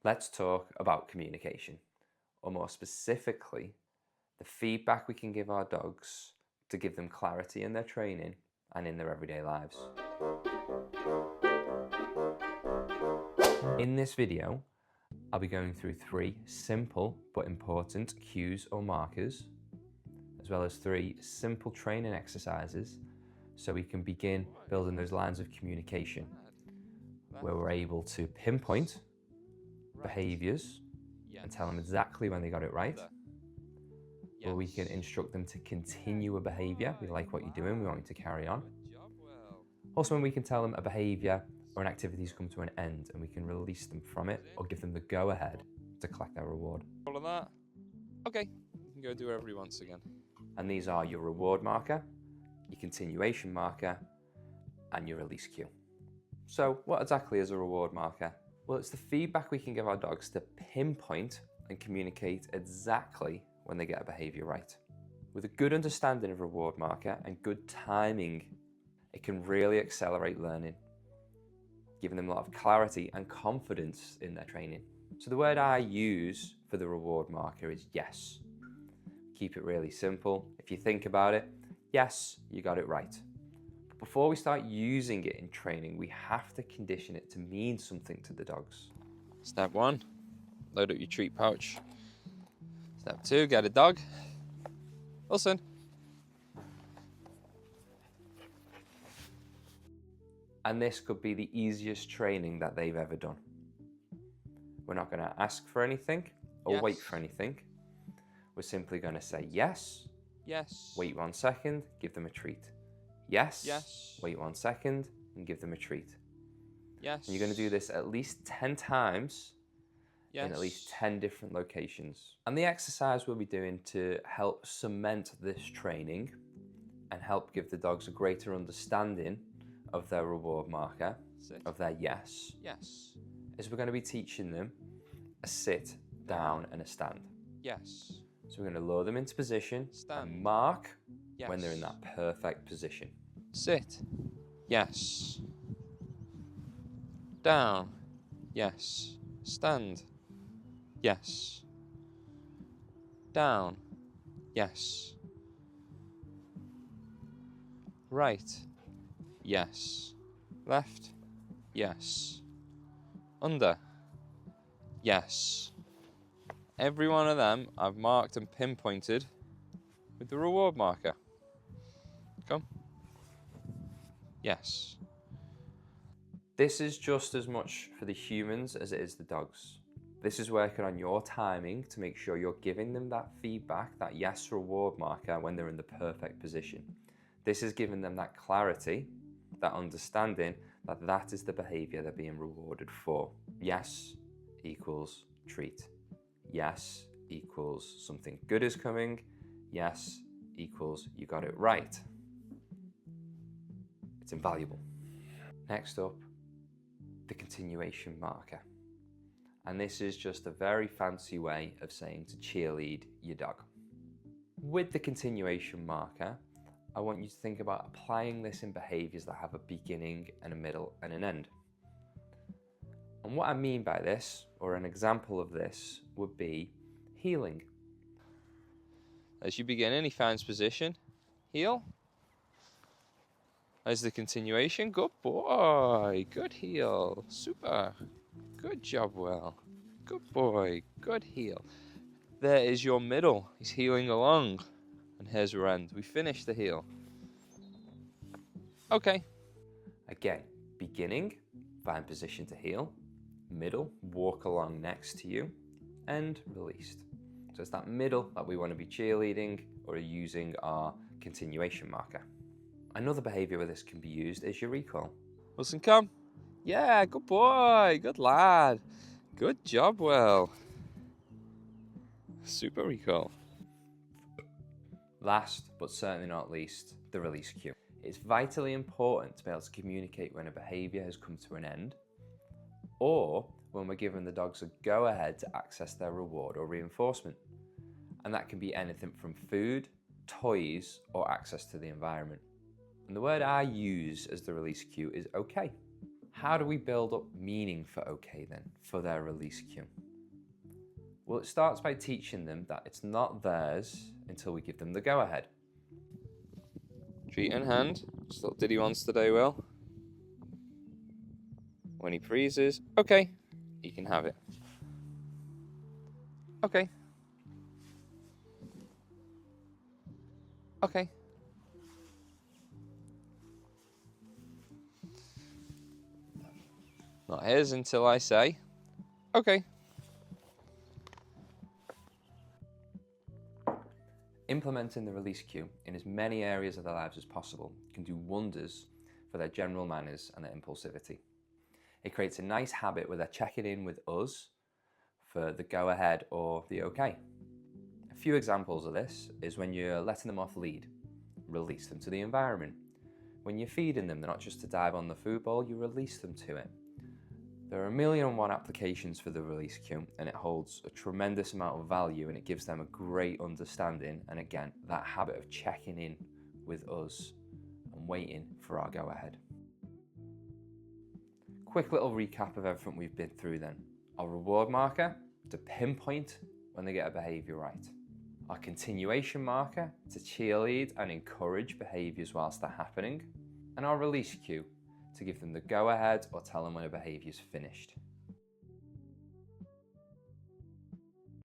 Let's talk about communication, or more specifically, the feedback we can give our dogs to give them clarity in their training and in their everyday lives. In this video, I'll be going through 3 simple but important cues or markers, as well as 3 simple training exercises so we can begin building those lines of communication where we're able to pinpoint behaviours and tell them exactly when they got it right, where we can instruct them to continue a behaviour. We like what you're doing, we want you to carry on. Also, when we can tell them a behaviour or an activity has come to an end and we can release them from it or give them the go-ahead to collect their reward. All of that. Okay, you can go do whatever he wants again. And these are your reward marker, your continuation marker, and your release cue. So what exactly is a reward marker? Well, it's the feedback we can give our dogs to pinpoint and communicate exactly when they get a behaviour right. With a good understanding of reward marker and good timing, it can really accelerate learning, giving them a lot of clarity and confidence in their training. So the word I use for the reward marker is yes. Keep it really simple. If you think about it, yes, you got it right. But before we start using it in training, we have to condition it to mean something to the dogs. Step 1, load up your treat pouch. Step 2, get a dog. Wilson. And this could be the easiest training that they've ever done. We're not going to ask for anything or wait for anything. We're simply going to say yes. Yes. Wait 1 second, give them a treat. Yes. Yes. Wait 1 second and give them a treat. Yes. And you're going to do this at least 10 times yes. in at least 10 different locations. And the exercise we'll be doing to help cement this training and help give the dogs a greater understanding of their reward marker, of their yes, is we're going to be teaching them a sit, down and a stand. Yes. So we're going to lower them into position and mark when they're in that perfect position. Sit. Yes. Down. Yes. Stand. Yes. Down. Yes. Right. Yes. Left. Yes. Under. Yes. Every one of them I've marked and pinpointed with the reward marker. Come. Yes. This is just as much for the humans as it is the dogs. This is working on your timing to make sure you're giving them that feedback, that yes reward marker when they're in the perfect position. This is giving them that clarity, that understanding that that is the behaviour they're being rewarded for. Yes equals treat. Yes equals something good is coming. Yes equals you got it right. It's invaluable. Next up, the continuation marker. And this is just a very fancy way of saying to cheerlead your dog. With the continuation marker, I want you to think about applying this in behaviours that have a beginning and a middle and an end. And what I mean by this, or an example of this, would be heeling. As you begin in, he finds position. Heel. As the continuation. Good boy. Good heel. Super. Good job, Will. Good boy. Good heel. There is your middle. He's heeling along. And here's your end. We finished the heel. Okay. Again, beginning, find position to heel. Middle, walk along next to you. End, released. So it's that middle that we want to be cheerleading or using our continuation marker. Another behaviour where this can be used is your recall. Wilson, come. Yeah, good boy. Good lad. Good job, Will. Super recall. Last, but certainly not least, the release cue. It's vitally important to be able to communicate when a behaviour has come to an end, or when we're giving the dogs a go-ahead to access their reward or reinforcement. And that can be anything from food, toys, or access to the environment. And the word I use as the release cue is okay. How do we build up meaning for OK then, for their release cue? Well, it starts by teaching them that it's not theirs until we give them the go-ahead. Treat in hand. Still did he wants to do well. When he freezes, okay, he can have it. Okay. Okay. Not his until I say, okay. Implementing the release cue in as many areas of their lives as possible can do wonders for their general manners and their impulsivity. It creates a nice habit where they're checking in with us for the go-ahead or the okay. A few examples of this is when you're letting them off lead, release them to the environment. When you're feeding them, they're not just to dive on the food bowl, you release them to it. There are 1,000,001 applications for the release cue, and it holds a tremendous amount of value, and it gives them a great understanding, and again, that habit of checking in with us and waiting for our go-ahead. Quick little recap of everything we've been through then. Our reward marker to pinpoint when they get a behaviour right. Our continuation marker to cheerlead and encourage behaviours whilst they're happening. And our release cue to give them the go-ahead or tell them when a behaviour is finished.